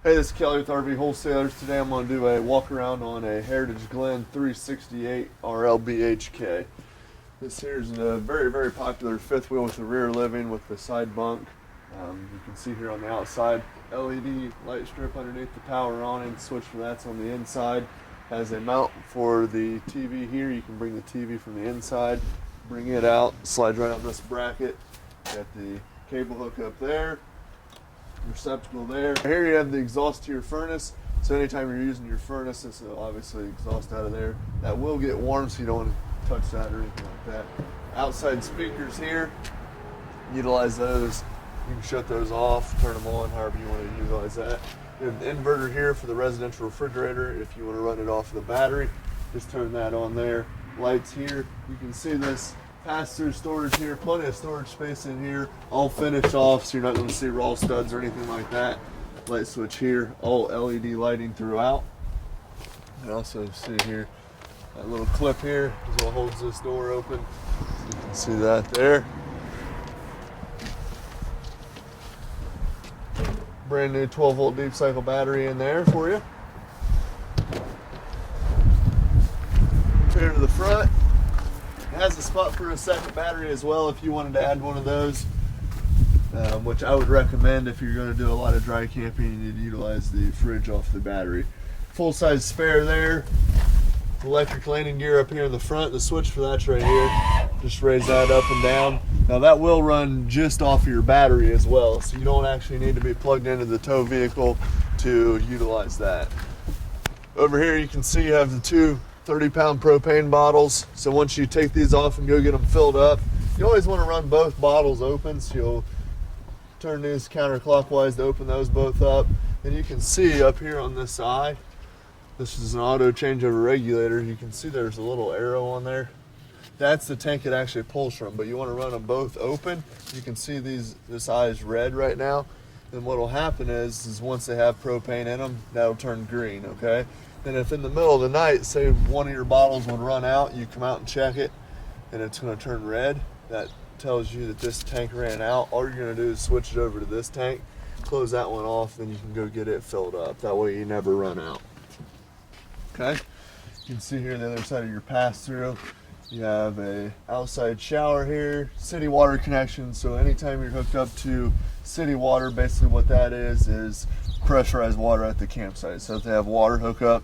Hey, this is Kelly with RV Wholesalers. Today I'm going to do a walk around on a Heritage Glen 368RLBHK. This here is a very popular fifth wheel with the rear living with the side bunk. You can see here on the outside LED light strip underneath the power on and switch for that's on the inside. Has a mount for the TV here. You can bring the TV from the inside, bring it out, slides right on this bracket. Got the cable hook up there. Receptacle there. Here you have the exhaust to your furnace, so anytime you're using your furnace, this will obviously exhaust out of there. That will get warm, so you don't want to touch that or anything like that. Outside speakers here, utilize those. You can shut those off, turn them on, however you want to utilize that. You have the inverter here for the residential refrigerator. If you want to run it off of the battery, just turn that on there. Lights here, you can see this pass-through storage here, plenty of storage space in here, all finished off, so you're not going to see raw studs or anything like that. Light switch here, all LED lighting throughout. You also see here that little clip here is what holds this door open. You can see that there. Brand new 12-volt deep cycle battery in there for you. Here to the front. It has a spot for a second battery as well if you wanted to add one of those, which I would recommend if you're going to do a lot of dry camping and you'd utilize the fridge off the battery. Full-size spare there. Electric landing gear up here in the front. The switch for that's right here. Just raise that up and down. Now that will run just off of your battery as well, so you don't actually need to be plugged into the tow vehicle to utilize that. Over here you can see you have the two 30-pound propane bottles. So once you take these off and go get them filled up, you always want to run both bottles open, so you'll turn these counterclockwise to open those both up. And you can see up here on this side, this is an auto changeover regulator. You can see there's a little arrow on there. That's the tank it actually pulls from, but you want to run them both open. You can see this eye is red right now. And what will happen is once they have propane in them, that'll turn green, okay? And if in the middle of the night, say one of your bottles would run out, you come out and check it, and it's going to turn red, that tells you that this tank ran out. All you're going to do is switch it over to this tank, close that one off, then you can go get it filled up. That way you never run out. Okay? You can see here on the other side of your pass-through, you have a outside shower here, city water connection, so anytime you're hooked up to city water, basically what that is pressurized water at the campsite. So if they have water hookup,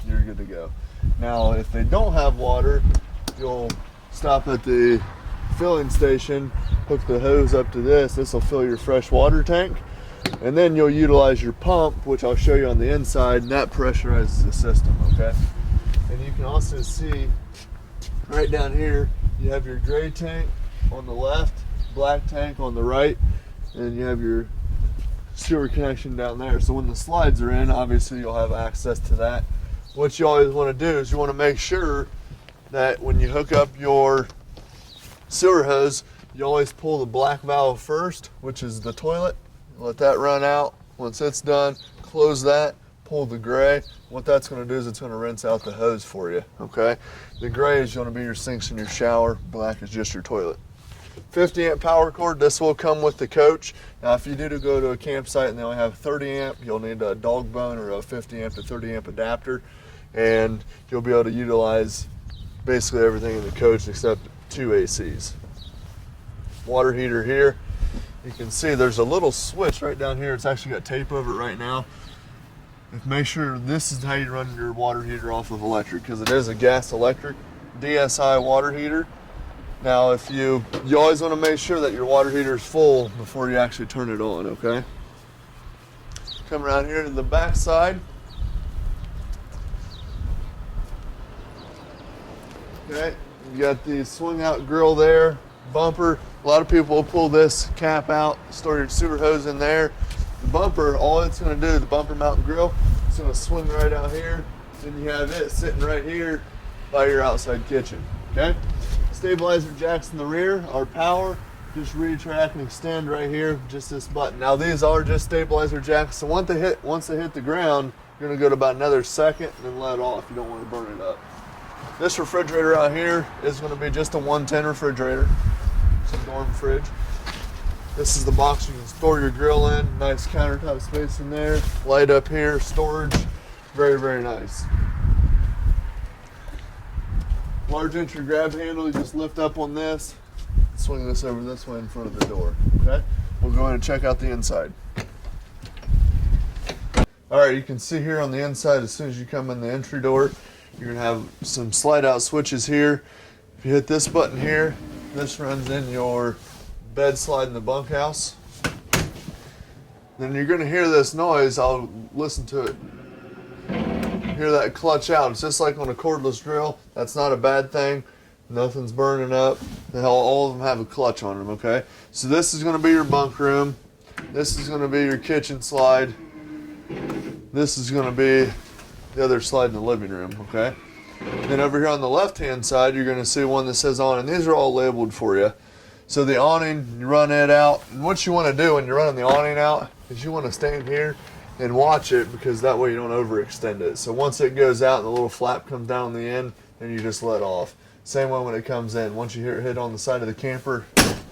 you're good to go. Now, if they don't have water, you'll stop at the filling station, hook the hose up to this. This will fill your fresh water tank, and then you'll utilize your pump, which I'll show you on the inside, and that pressurizes the system, okay? And you can also see right down here, you have your gray tank on the left, black tank on the right, and you have your sewer connection down there. So when the slides are in, obviously you'll have access to that. What you always want to do is you want to make sure that when you hook up your sewer hose, you always pull the black valve first, which is the toilet. Let that run out. Once it's done, close that, pull the gray. What that's going to do is it's going to rinse out the hose for you, okay? The gray is going to be your sinks and your shower. Black is just your toilet. 50 amp power cord. This will come with the coach. Now if you do go to a campsite and they only have 30 amp, you'll need a dog bone or a 50 amp to 30 amp adapter, and you'll be able to utilize basically everything in the coach except 2 ACs. Water heater here. You can see there's a little switch right down here. It's actually got tape over it right now. Make sure this is how you run your water heater off of electric, because it is a gas electric DSI water heater. Now, if you always want to make sure that your water heater is full before you actually turn it on, okay? Come around here to the back side. Okay, you got the swing out grill there, bumper. A lot of people will pull this cap out, store your sewer hose in there. The bumper, all it's going to do, the bumper mount grill, it's going to swing right out here. Then you have it sitting right here by your outside kitchen, okay? Stabilizer jacks in the rear are power. Just retract and extend right here, just this button. Now these are just stabilizer jacks, so once they hit the ground, you're gonna go to about another second and then let off. You don't want to burn it up. This refrigerator out here is gonna be just a 110 refrigerator. It's a dorm fridge. This is the box you can store your grill in. Nice countertop space in there. Light up here, storage. Very, very nice. Large entry grab handle, you just lift up on this. Swing this over this way in front of the door, okay? We'll go ahead and check out the inside. All right, you can see here on the inside, as soon as you come in the entry door, you're gonna have some slide out switches here. If you hit this button here, this runs in your bed slide in the bunkhouse. Then you're gonna hear this noise. I'll listen to it. Hear that clutch out. It's just like on a cordless drill. That's not a bad thing. Nothing's burning up. All of them have a clutch on them, okay? So this is gonna be your bunk room. This is gonna be your kitchen slide. This is gonna be the other slide in the living room, okay? Then over here on the left-hand side, you're gonna see one that says on, and these are all labeled for you. So the awning, you run it out. And what you want to do when you're running the awning out is you want to stand here and watch it, because that way you don't overextend it. So once it goes out and the little flap comes down the end, then you just let off. Same way when it comes in. Once you hear it hit on the side of the camper,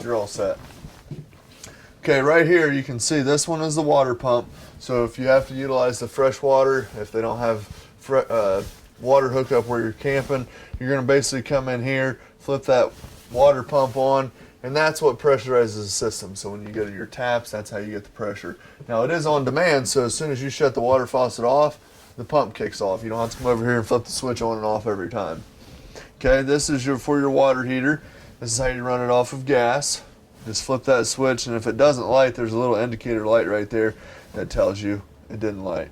you're all set. Okay, right here you can see this one is the water pump. So if you have to utilize the fresh water, if they don't have water hookup where you're camping, you're going to basically come in here, flip that water pump on, and that's what pressurizes the system. So when you go to your taps, that's how you get the pressure. Now it is on demand, so as soon as you shut the water faucet off, the pump kicks off. You don't have to come over here and flip the switch on and off every time. Okay, this is for your water heater. This is how you run it off of gas. Just flip that switch, and if it doesn't light, there's a little indicator light right there that tells you it didn't light.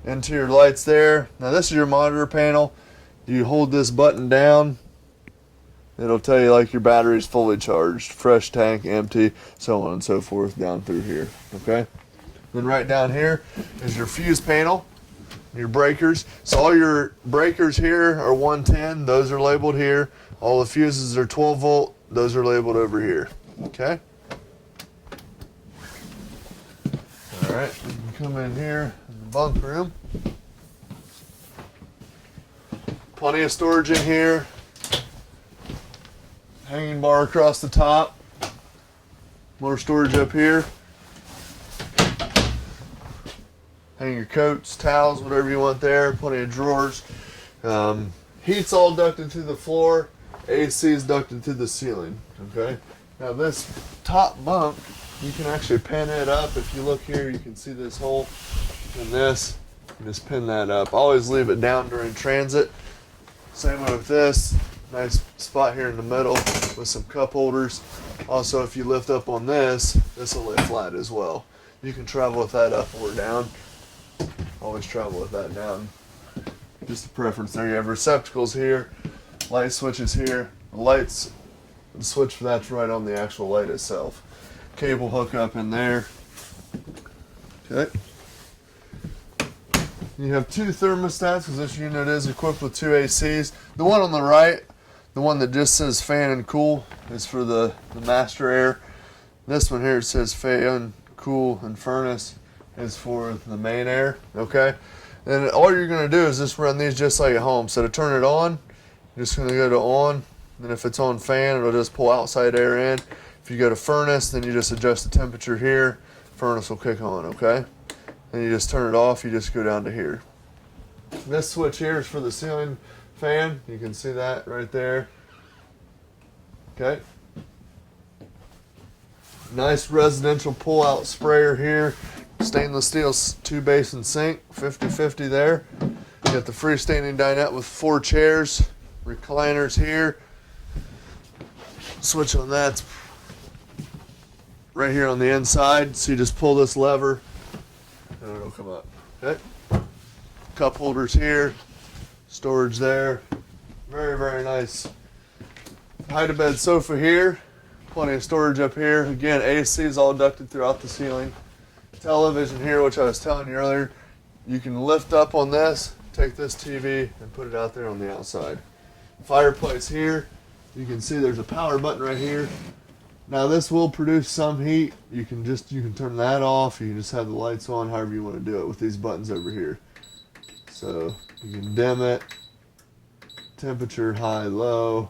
Interior lights there. Now this is your monitor panel. You hold this button down, it'll tell you like your battery's fully charged, fresh tank, empty, so on and so forth down through here, okay? Then right down here is your fuse panel, your breakers. So all your breakers here are 110, those are labeled here. All the fuses are 12 volt, those are labeled over here, okay? All right, you can come in here in the bunk room. Plenty of storage in here. Hanging bar across the top. More storage up here. Hang your coats, towels, whatever you want there. Plenty of drawers. Heat's all ducted through the floor. AC is ducted through the ceiling. Okay. Now this top bunk, you can actually pin it up. If you look here, you can see this hole in this. You just pin that up. Always leave it down during transit. Same way with this. Nice spot here in the middle with some cup holders. Also, if you lift up on this, this will lay flat as well. You can travel with that up or down. Always travel with that down. Just a preference there. You have receptacles here, light switches here. The lights, the switch for that's right on the actual light itself. Cable hookup in there. Okay. You have two thermostats, because this unit is equipped with two ACs. The one on the right, the one that just says fan and cool, is for the master air. This one here, it says fan, cool, and furnace, is for the main air, okay? And all you're gonna do is just run these just like at home. So to turn it on, you're just gonna go to on, and if it's on fan, it'll just pull outside air in. If you go to furnace, then you just adjust the temperature here, furnace will kick on, okay? Then you just turn it off, you just go down to here. This switch here is for the ceiling fan. You can see that right there. Okay. Nice residential pull-out sprayer here. Stainless steel 2-basin sink, 50-50 there. You got the freestanding dinette with 4 chairs, recliners here. Switch on that's right here on the inside. So you just pull this lever and it'll come up. Okay. Cup holders here, storage there. Very, very nice. Hide-a-bed sofa here. Plenty of storage up here. Again, AC is all ducted throughout the ceiling. Television here, which I was telling you earlier. You can lift up on this, take this TV, and put it out there on the outside. Fireplace here. You can see there's a power button right here. Now this will produce some heat. You can turn that off. You can just have the lights on, however you want to do it with these buttons over here. So you can dim it, temperature, high, low,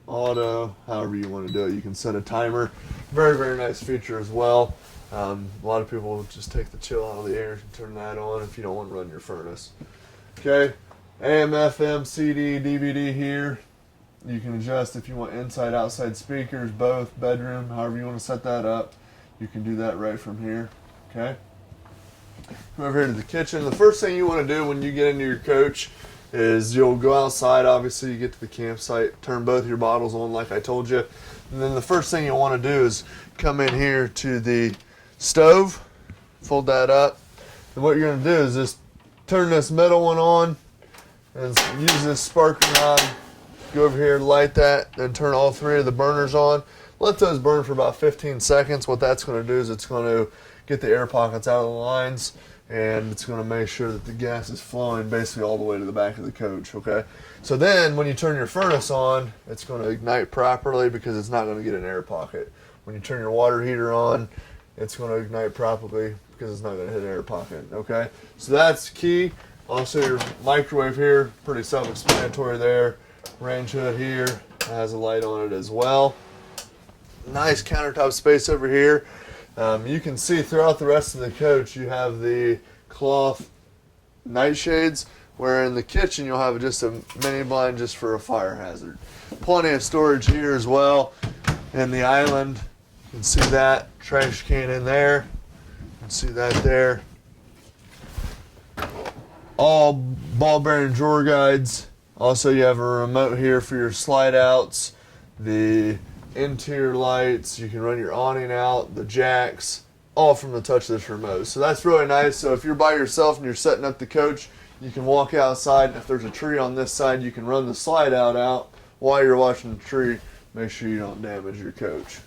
auto, however you want to do it. You can set a timer Very, very nice feature as well. A lot of people just take the chill out of the air and turn that on if you don't want to run your furnace. Okay, AM, FM, CD, DVD here. You can adjust if you want inside, outside speakers, both, bedroom, however you want to set that up. You can do that right from here. Okay. Come over here to the kitchen. The first thing you want to do when you get into your coach is you'll go outside. Obviously, you get to the campsite, turn both your bottles on like I told you. And then the first thing you'll want to do is come in here to the stove, fold that up. And what you're going to do is just turn this middle one on and use this sparking rod. Go over here, light that, then turn all three of the burners on. Let those burn for about 15 seconds. What that's going to do is it's going to get the air pockets out of the lines, and it's going to make sure that the gas is flowing basically all the way to the back of the coach, okay? So then when you turn your furnace on, it's going to ignite properly because it's not going to get an air pocket. When you turn your water heater on, it's going to ignite properly because it's not going to hit an air pocket, okay? So that's key. Also, your microwave here, pretty self-explanatory there. Range hood here has a light on it as well. Nice countertop space over here. You can see throughout the rest of the coach you have the cloth nightshades, where in the kitchen you'll have just a mini blind just for a fire hazard. Plenty of storage here as well. And the island, you can see that trash can in there. You can see that there. All ball bearing drawer guides. Also, you have a remote here for your slide outs, the interior lights. You can run your awning out, the jacks, all from the touch of this remote. So that's really nice. So if you're by yourself and you're setting up the coach, you can walk outside. If there's a tree on this side, you can run the slide out while you're watching the tree. Make sure you don't damage your coach.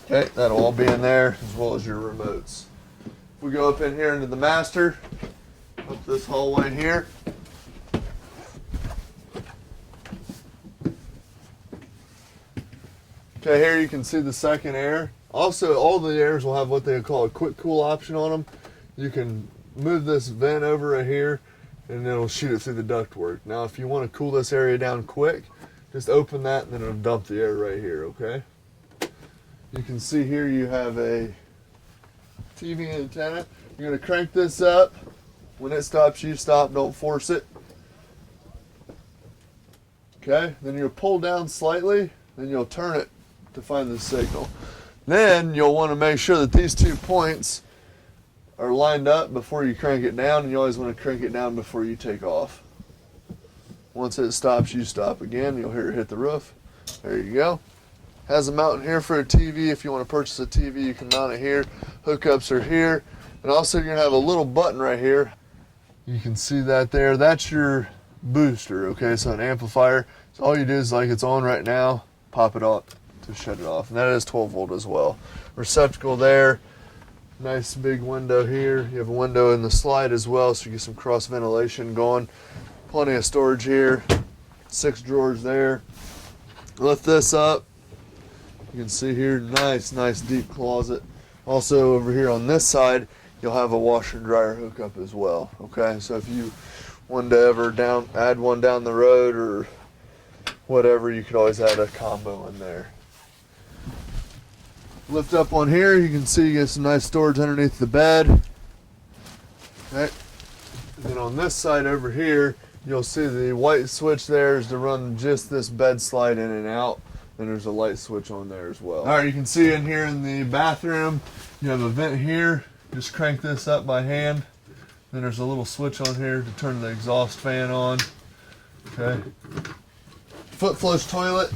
Okay, that'll all be in there as well as your remotes. If we go up in here into the master, up this hallway here. Okay, here you can see the second air. Also, all the airs will have what they call a quick cool option on them. You can move this vent over right here and it'll shoot it through the ductwork. Now, if you want to cool this area down quick, just open that and then it'll dump the air right here, okay? You can see here you have a TV antenna. You're going to crank this up. When it stops, you stop. Don't force it. Okay, then you'll pull down slightly, then you'll turn it to find the signal. Then you'll want to make sure that these 2 points are lined up before you crank it down, and you always want to crank it down before you take off. Once it stops, you stop again. You'll hear it hit the roof. There you go. Has a mount here for a TV. If you want to purchase a TV, you can mount it here. Hookups are here. And also you're going to have a little button right here. You can see that there. That's your booster, okay? So an amplifier. So all you do is, like it's on right now, pop it up to shut it off. And that is 12 volt as well. Receptacle there. Nice big window here. You have a window in the slide as well, so you get some cross ventilation going. Plenty of storage here. 6 drawers there. Lift this up. You can see here, nice deep closet. Also over here on this side, you'll have a washer and dryer hookup as well. Okay, so if you wanted to ever add one down the road or whatever, you could always add a combo in there. Lift up on here, you can see you get some nice storage underneath the bed. Okay. And then on this side over here, you'll see the white switch there is to run just this bed slide in and out. And there's a light switch on there as well. All right, you can see in here in the bathroom, you have a vent here. Just crank this up by hand. Then there's a little switch on here to turn the exhaust fan on. Okay. Foot flush toilet.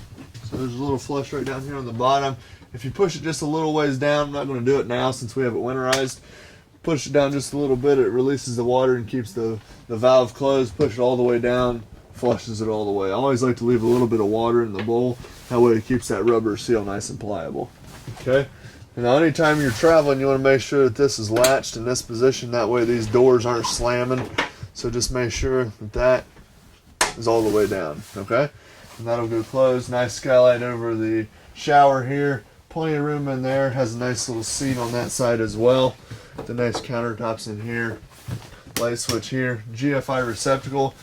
So there's a little flush right down here on the bottom. If you push it just a little ways down, I'm not going to do it now since we have it winterized. Push it down just a little bit, it releases the water and keeps the valve closed. Push it all the way down, flushes it all the way. I always like to leave a little bit of water in the bowl. That way it keeps that rubber seal nice and pliable. Okay? And now anytime you're traveling, you want to make sure that this is latched in this position. That way these doors aren't slamming. So just make sure that that is all the way down. Okay? And that'll go closed. Nice skylight over the shower here. Plenty of room in there. Has a nice little seat on that side as well. The nice countertops in here. Light switch here. GFI receptacle.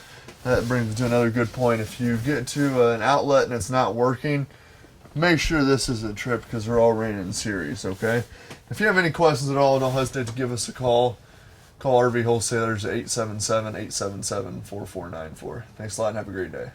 That brings me to another good point. If you get to an outlet and it's not working, make sure this isn't tripped because they're all ran in series, okay? If you have any questions at all, don't hesitate to give us a call. Call RV Wholesalers at 877-877-4494. Thanks a lot and have a great day.